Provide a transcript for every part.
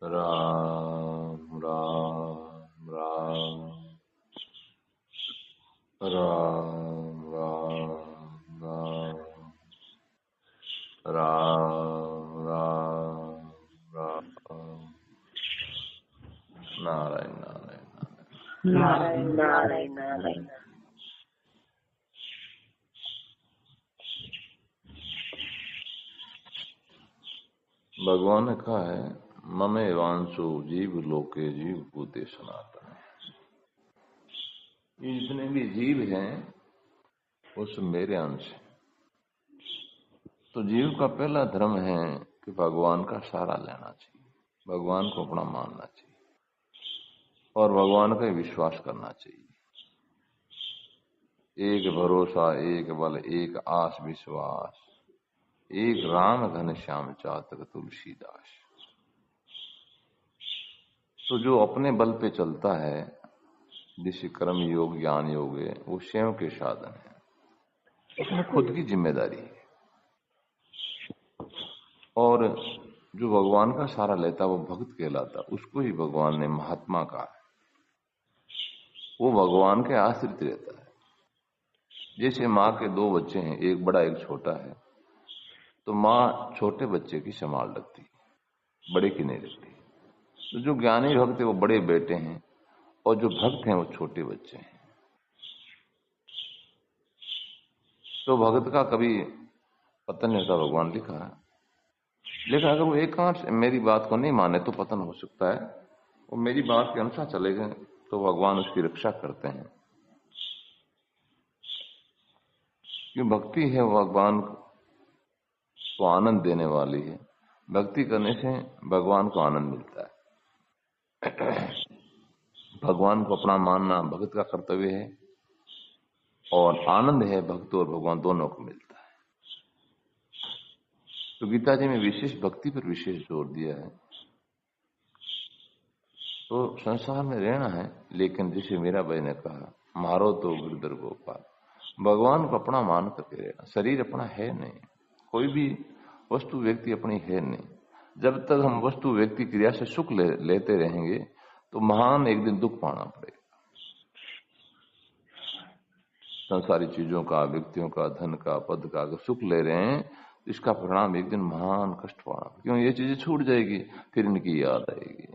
राम राम राम राम राम राम राम राम राम नारायण नारायण नारायण नारायण नारायण। भगवान ने कहा है ममे वांशो जीव लोके जीव भूते सनातन। ये जितने भी जीव हैं वो सब मेरे अंश हैं। तो जीव का पहला धर्म है कि भगवान का सहारा लेना चाहिए, भगवान को अपना मानना चाहिए और भगवान का विश्वास करना चाहिए। एक भरोसा, एक बल, एक आस विश्वास, एक राम घन श्याम चातक तुलसीदास। तो जो अपने बल पे चलता है, जिसे कर्म योग ज्ञान योग है, वो स्वयं के साधन है, उसमें खुद की जिम्मेदारी है। और जो भगवान का सहारा लेता वो भक्त कहलाता, उसको ही भगवान ने महात्मा कहा है। वो भगवान के आश्रित रहता है। जैसे माँ के दो बच्चे हैं, एक बड़ा एक छोटा है, तो माँ छोटे बच्चे की संभाल रखती, बड़े की नहीं रखती। तो जो ज्ञानी भक्त है वो बड़े बेटे हैं और जो भक्त हैं वो छोटे बच्चे हैं। तो भक्त का कभी पतन नहीं होता, भगवान लिखा है। लेकिन अगर वो एकांश मेरी बात को नहीं माने तो पतन हो सकता है। वो मेरी बात के अनुसार चले गए तो भगवान उसकी रक्षा करते हैं। क्यों? भक्ति है वो भगवान को आनंद देने वाली है। भक्ति करने से भगवान को आनंद मिलता है। भगवान को अपना मानना भक्त का कर्तव्य है और आनंद है भक्त और भगवान दोनों को मिलता है। तो गीता जी में विशेष भक्ति पर विशेष जोर दिया है। तो संसार में रहना है, लेकिन जैसे मीरा भाई ने कहा, मारो तो गिरधर गोपाल, भगवान को अपना मान करके रहना। शरीर अपना है नहीं, कोई भी वस्तु व्यक्ति अपनी है नहीं। जब तक हम वस्तु व्यक्ति क्रिया से सुख लेते रहेंगे तो महान एक दिन दुख पाना पड़ेगा। संसारी चीजों का, व्यक्तियों का, धन का, पद का अगर सुख ले रहे हैं तो इसका परिणाम एक दिन महान कष्ट पाना। क्यों? ये चीजें छूट जाएगी, फिर इनकी याद आएगी।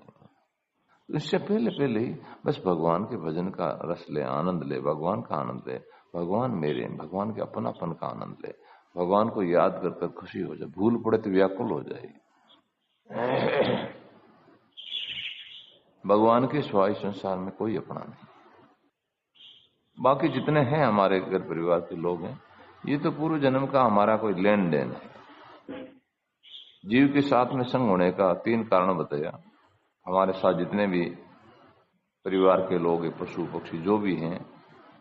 तो इससे पहले ही बस भगवान के भजन का रस ले, आनंद ले, भगवान का आनंद ले। भगवान मेरे, भगवान के अपनापन का आनंद ले, भगवान को याद कर कर खुशी हो जाए। भूल पड़े तो व्याकुल हो जाएगी। भगवान के सिवाय संसार में कोई अपना नहीं। बाकी जितने हैं हमारे घर परिवार के लोग हैं, ये तो पूर्व जन्म का हमारा कोई लेन देन है। जीव के साथ में संग होने का 3 कारण बताया। हमारे साथ जितने भी परिवार के लोग, पशु पक्षी जो भी हैं,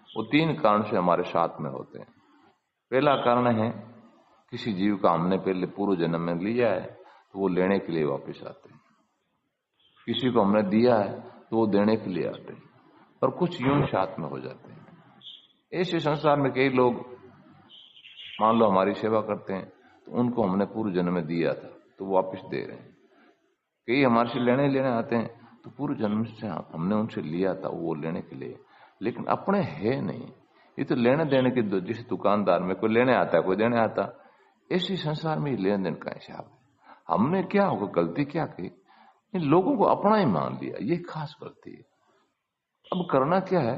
वो 3 कारण से हमारे साथ में होते हैं। पहला कारण है किसी जीव का हमने पहले पूर्व जन्म में लिया है तो वो लेने के लिए वापस आते हैं। किसी को हमने दिया है तो वो देने के लिए आते हैं। और कुछ यूं साथ में हो जाते हैं। ऐसे संसार में कई लोग मान लो हमारी सेवा करते हैं तो उनको हमने पूर्व जन्म में दिया था तो वो वापस दे रहे हैं। कई हमारे से लेने आते हैं तो पूर्व जन्म से हमने उनसे लिया था वो लेने के लिए, लेकिन अपने है नहीं। ये तो लेने देने के, जिस दुकानदार में कोई लेने आता है कोई देने आता, ऐसी संसार में लेन देन का हिसाब है। हमने क्या होगा, गलती क्या की, इन लोगों को अपना ही मान लिया, ये खास गलती है। अब करना क्या है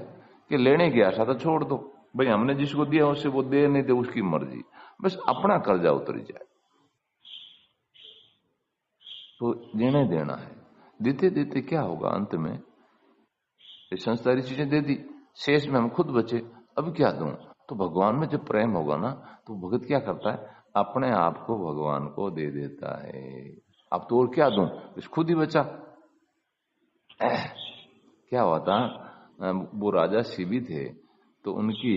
कि लेने गया था तो छोड़ दो भाई, हमने जिसको दिया उससे वो दे नहीं दे उसकी मर्जी, बस अपना कर्जा उतर जाए। तो लेने देना है, देते देते क्या होगा, अंत में संसारी चीजें दे दी, शेष में हम खुद बचे। अब क्या दूं? तो भगवान में जब प्रेम होगा ना तो भगत क्या करता है, अपने आप को भगवान को दे देता है। अब तो और क्या दूं, बस खुद ही बचा। क्या हुआ था, वो राजा शिवी थे तो उनकी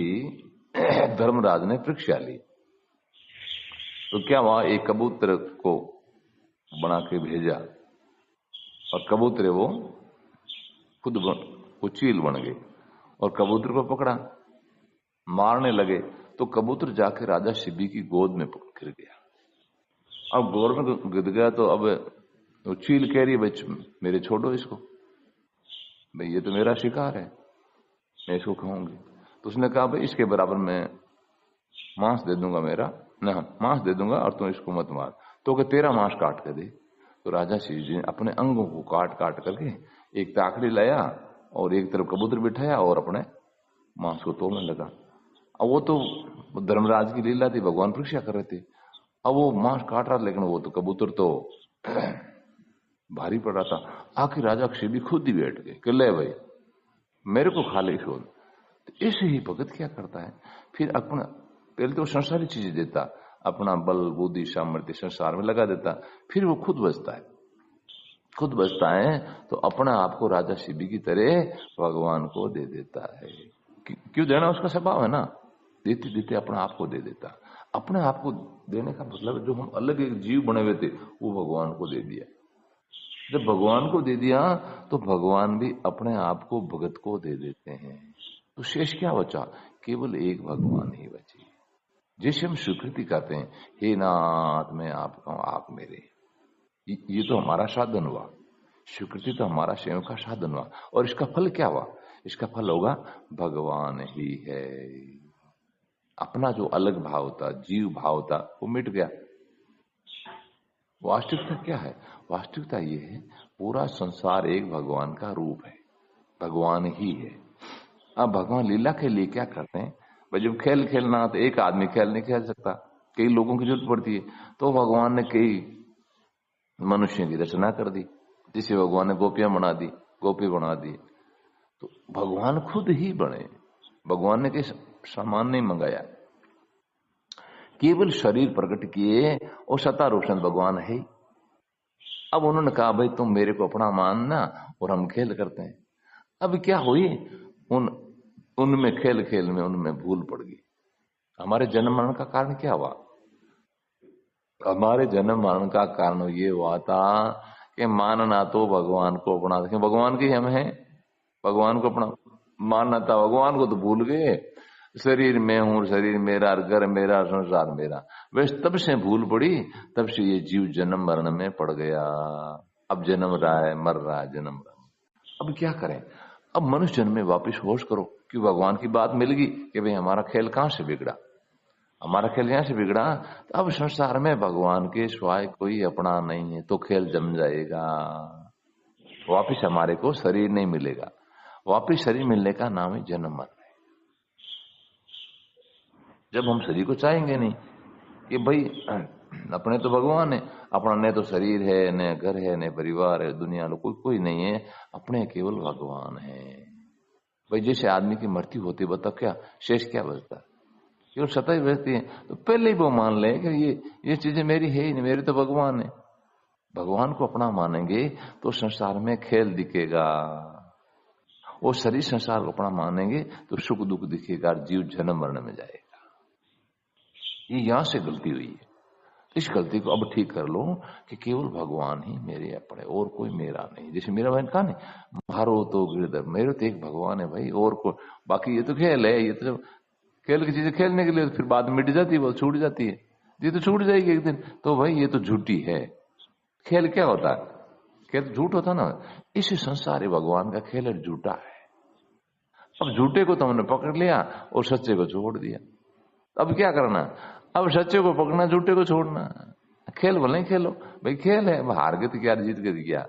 धर्मराज ने परीक्षा ली। तो क्या हुआ, एक कबूतर को बना के भेजा और कबूतर वो खुद वो चील बन गए और कबूतर को पकड़ा, मारने लगे तो कबूतर जाके राजा शिवी की गोद में गिर गया। अब गोद में गिर गया तो अब तो चील कह रही है मेरे छोड़ो इसको, भाई ये तो मेरा शिकार है, मैं इसको खाऊंगी। तो उसने कहा भाई इसके बराबर मैं मांस दे दूंगा, मेरा ना मांस दे दूंगा और तुम इसको मत मार। तो तेरा मांस काट के दे। तो राजा शिव जी ने अपने अंगों को काट काट करके एक ताकड़ी लाया और एक तरफ कबूतर बिठाया और अपने मांस को तोड़ने लगा। अब वो तो धर्मराज की लीला थी, भगवान परीक्षा कर रहे थे। अब वो मांस काट रहा, लेकिन वो तो कबूतर तो भारी पड़ रहा था। आखिर राजा शिव भी खुद ही बैठ गए कि ले भाई मेरे को खा ले इसको। तो ऐसे ही भगत क्या करता है, फिर अपना पहले तो संसारी चीजें देता, अपना बल बुद्धि सामर्थ्य संसार में लगा देता, फिर वो खुद बचता है। खुद बचता है तो अपना आपको राजा शिव की तरह भगवान को दे देता है। क्यों देना, उसका स्वभाव है ना, देते देते अपना आप को दे देता। अपने आप को देने का मतलब जो हम अलग एक जीव बने हुए थे वो भगवान को दे दिया। जब भगवान को दे दिया तो भगवान भी अपने आप को भगत को दे देते हैं। तो शेष क्या बचा, केवल एक भगवान ही बचे। जैसे हम स्वीकृति करते हैं, हे नाथ मैं आपका हूं आप मेरे, ये तो हमारा साधन हुआ। स्वीकृति तो हमारा स्वयं का साधन हुआ। और इसका फल क्या हुआ, इसका फल होगा भगवान ही है। अपना जो अलग भाव था, जीव भाव था, वो मिट गया। वास्तविकता क्या है, वास्तविकता ये है पूरा संसार एक भगवान का रूप है, भगवान ही है। अब भगवान लीला के लिए क्या करते हैं भाई, जब खेल खेलना तो एक आदमी खेल नहीं खेल सकता, कई लोगों की जरूरत पड़ती है। तो भगवान ने कई मनुष्यों की रचना कर दी, जिसे भगवान ने गोपियां बना दी, गोपी बना दी। तो भगवान खुद ही बने, भगवान ने कई सामान नहीं मंगाया, केवल शरीर प्रकट किए और सत्ता रोशन भगवान है। अब उन्होंने कहा भाई तुम मेरे को अपना मानना और हम खेल करते हैं। अब क्या हुई, उनमें खेल खेल में उनमें भूल पड़ गई। हमारे जन्म मरण का कारण क्या हुआ, हमारे जन्म मरण का कारण ये हुआ था कि मानना तो भगवान को अपना, भगवान के हम हैं, भगवान को अपना मानना था, भगवान को तो भूल गए। शरीर में हूं, शरीर मेरा, घर मेरा, संसार मेरा। वैसे तब से भूल पड़ी, तब से ये जीव जन्म मरण में पड़ गया। अब जन्म रहा है, मर रहा है, जन्म रहा है। अब क्या करें, अब मनुष्य जन्म में वापिस होश करो कि भगवान की बात मिल गई कि भाई हमारा खेल कहां से बिगड़ा, हमारा खेल यहां से बिगड़ा। तो अब संसार में भगवान के सिवाय कोई अपना नहीं है, तो खेल जम जाएगा। वापिस हमारे को शरीर नहीं मिलेगा, वापिस शरीर मिलने का नाम है जन्म मरण। जब हम शरीर को चाहेंगे नहीं कि भाई अपने तो भगवान है, अपना न तो शरीर है, न घर है, न परिवार है, दुनिया में कोई नहीं है, अपने केवल भगवान है। भाई जैसे आदमी की मृत्यु होती बता क्या शेष क्या बचता, केवल सत्ता ही बचती है। तो पहले ही वो मान ले कि ये चीजें मेरी है ही नहीं, मेरे तो भगवान है। भगवान को अपना मानेंगे तो संसार में खेल दिखेगा, और शरीर संसार को अपना मानेंगे तो सुख दुख दिखेगा, जीव जन्म मरण में जाएगा। ये यहां से गलती हुई है, इस गलती को अब ठीक कर लो कि केवल भगवान ही मेरे अपने, और कोई मेरा नहीं। जैसे मेरा बहन कहा नहीं, मारो तो गिरधर, मेरे तो एक भगवान है भाई, और को बाकी ये तो खेल है, ये तो खेल की चीजें खेलने के लिए फिर बाद में मिट जाती है, वो छूट जाती है, ये तो छूट जाएगी एक दिन। तो भाई ये तो झूठी है। खेल क्या होता है, खेल झूठ होता ना। इसी संसार भगवान का खेल झूठा है। अब झूठे को तो हमने पकड़ लिया और सच्चे को छोड़ दिया। अब क्या करना, अब सच्चे को पकड़ना, झूठे को छोड़ना। खेल भले ही खेलो भाई, खेल है, हार गए तो क्या, जीत गए तो क्या।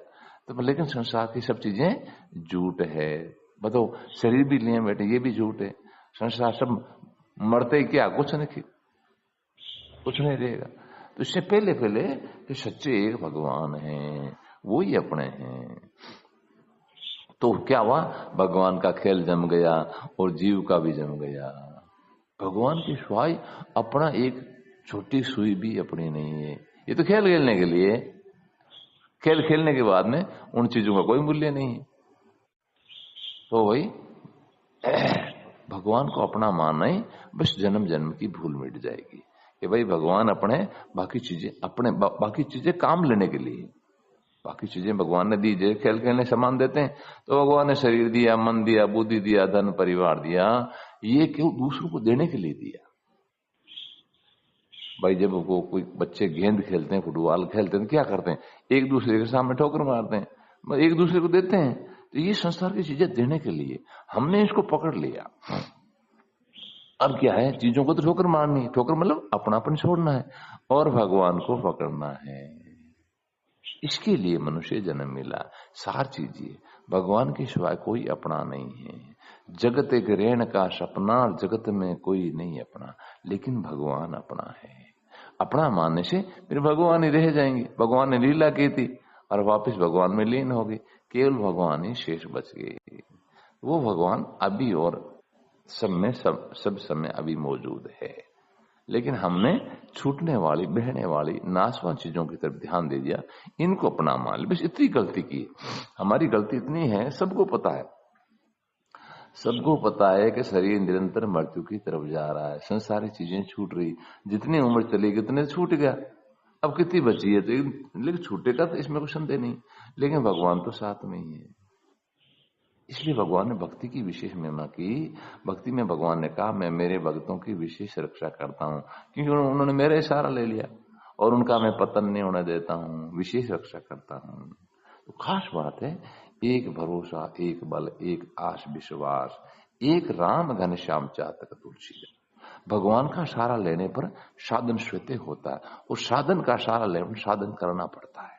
तो लेकिन संसार की सब चीजें झूठ है। बताओ शरीर भी लिए बैठे, ये भी झूठ है। संसार सब मरते ही क्या, कुछ नहीं रहेगा। तो इससे पहले कि सच्चे एक भगवान है, वो ही अपने हैं। तो क्या हुआ, भगवान का खेल जम गया और जीव का भी जम गया। भगवान की सिवाय अपना एक छोटी सुई भी अपनी नहीं है। ये तो खेल खेलने के लिए, खेल खेलने के बाद में उन चीजों का कोई मूल्य नहीं है। तो भाई भगवान को अपना मानना ही, बस जन्म जन्म की भूल मिट जाएगी कि भाई भगवान अपने, बाकी चीजें अपने, बाकी चीजें काम लेने के लिए, बाकी चीजें भगवान ने दी। जैसे खेल खेलने सामान देते हैं तो भगवान ने शरीर दिया, मन दिया, बुद्धि दिया, धन परिवार दिया, ये क्यों दूसरों को देने के लिए दिया। भाई जब वो कोई बच्चे गेंद खेलते हैं, फुटबॉल खेलते हैं, तो क्या करते हैं, एक दूसरे के सामने ठोकर मारते हैं, एक दूसरे को देते हैं। तो ये संसार की चीजें देने के लिए हमने इसको पकड़ लिया। अब क्या है, चीजों को तो ठोकर मारनी है, ठोकर मतलब अपनापन छोड़ना है और भगवान को पकड़ना है। इसके लिए मनुष्य जन्म मिला। सार चीज ये, भगवान के सिवाय कोई अपना नहीं है। जगत एक रेण का सपना, जगत में कोई नहीं अपना, लेकिन भगवान अपना है। अपना मानने से फिर भगवान ही रह जाएंगे। भगवान ने लीला की थी और वापस भगवान में लीन हो गई, केवल भगवान ही शेष बच गए। वो भगवान अभी और सब समय अभी मौजूद है, लेकिन हमने छूटने वाली, बहने वाली, नाशवान चीजों की तरफ ध्यान दे दिया, इनको अपना मान लिया। बस इतनी गलती की। हमारी गलती इतनी है, सबको पता है, सबको पता है कि शरीर निरंतर मृत्यु की तरफ जा रहा है, संसारी चीजें छूट रही, जितनी उम्र चलेगी उतने छूट गया, अब कितनी बची है, तो लेकिन छूटेगा तो इसमें कोई संदेह नहीं, लेकिन भगवान तो साथ में ही है। इसलिए भगवान ने भक्ति की विशेष महिमा की। भक्ति में भगवान ने कहा, मैं मेरे भक्तों की विशेष रक्षा करता हूं, क्योंकि उन्होंने मेरा इशारा ले लिया और उनका मैं पतन नहीं होने देता हूं, विशेष रक्षा करता हूं। तो खास बात है, एक भरोसा, एक बल, एक आस विश्वास, एक राम घनश्याम चातक तुलसी। भगवान का सहारा लेने पर साधन श्वेते होता है, और साधन का सहारा लेने पर साधन करना पड़ता है।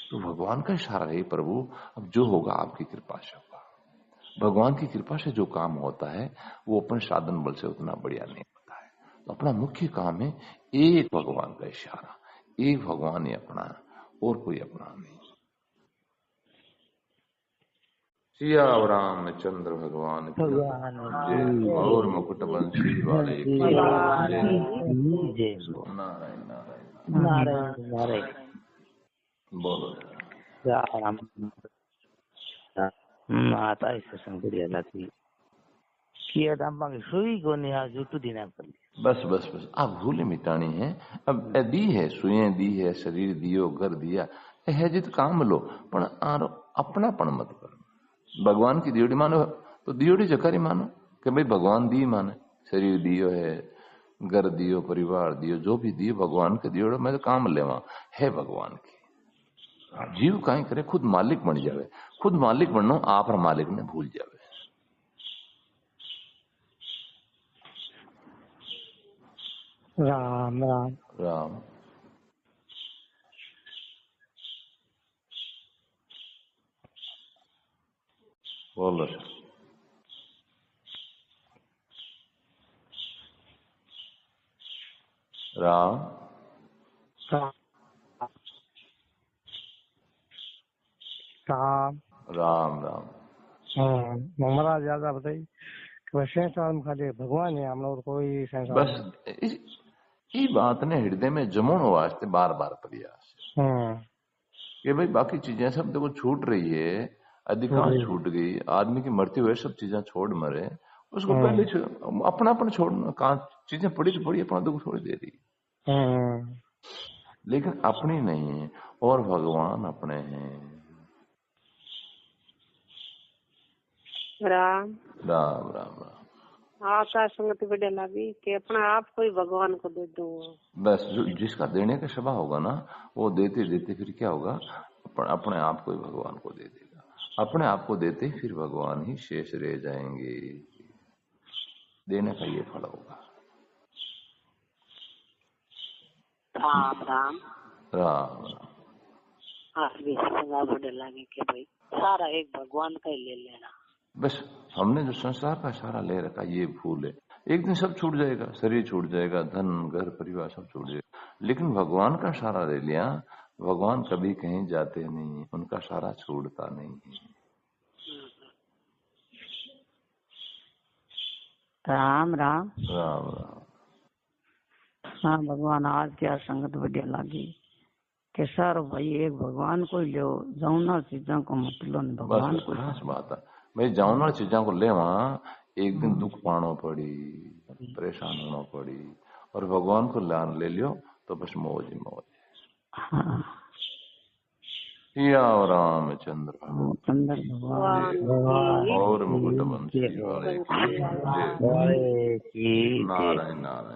तो भगवान का इशारा है, प्रभु अब जो होगा आपकी कृपा से होगा। भगवान की कृपा से जो काम होता है वो अपने साधन बल से उतना बढ़िया नहीं होता है। तो अपना मुख्य काम है एक भगवान का इशारा, एक भगवान ही अपना, और कोई अपना नहीं। सिया रामचंद्र भगवान की जय। और मुकुट बंसी वाले की जय। नारायण नारायण नारायण नारायण। बोलो। आता ऐसे संकरिया जाती किया दाम सुई को नहीं आज जुटू दिना कर। बस बस बस, आप भूले मिटानी है। अब दी है, सुए दी है, शरीर दियो, घर दिया है, जित काम लो, पर अपनापन मत करो। भगवान की दियोड़ी मानो तो दियोड़ी जकारी मानो कि भाई भगवान दी माने, शरीर दियो है, घर दियो, परिवार दियो, जो भी दियो भगवान के दियो, मैं तो काम लेवा है भगवान की। जीव कहीं करे, खुद मालिक बन जावे। खुद मालिक बनना, आप और मालिक ने भूल जावे। राम राम राम बोलो। राम राम राम राम। महाराज ज्यादा बताइए संसार में खाली भगवान है, हम लोग कोई संसार बस ये बात ने हृदय में जमोन वास्ते बार बार प्रयास कि भाई बाकी चीजें सब देखो छूट रही है, अधिकांश छूट गई, आदमी की मृत्यु है, सब चीजें छोड़ मरे, उसको पहले अपनापन छोड़ना। कहा चीजें पड़ी तो पड़ी, अपना दुख थोड़ी दे रही, लेकिन अपनी नहीं है और भगवान अपने हैं। राम राम राम राम। आपका संगति बढ़िया लगी कि अपना आप को ही भगवान को दे दो। बस जिसका देने का स्वभाव होगा ना, वो देते देते फिर क्या होगा, अपने आप को ही भगवान को दे देगा। अपने आप को देते फिर भगवान ही शेष रह जाएंगे। देने का ये फल होगा। राम राम राम राम। आप भी संगत बढ़िया लगी कि भाई सारा एक भगवान का ही ले लेना। बस हमने जो संसार का सहारा ले रखा ये भूल है। एक दिन सब छूट जाएगा, शरीर छूट जाएगा, धन घर परिवार सब छूट जाएगा, लेकिन भगवान का सहारा ले लिया। भगवान कभी कहीं जाते नहीं, उनका सहारा छोड़ता नहीं है। राम राम राम राम। हाँ भगवान आज क्या संगत बढ़िया लगी कि सर भाई एक भगवान को ही लो, जाऊना चीजों को मतलब भगवान को। खास बात है भाई, जाऊना चीजा को ले वहां एक दिन दुख पानो पड़ी, परेशान होना पड़ी, और भगवान को ले लियो तो बस मौज ही मौज। हाँ सिया रामचंद्र भगवान और मुकुट बंसी वाले की जय। नारायण नारायण।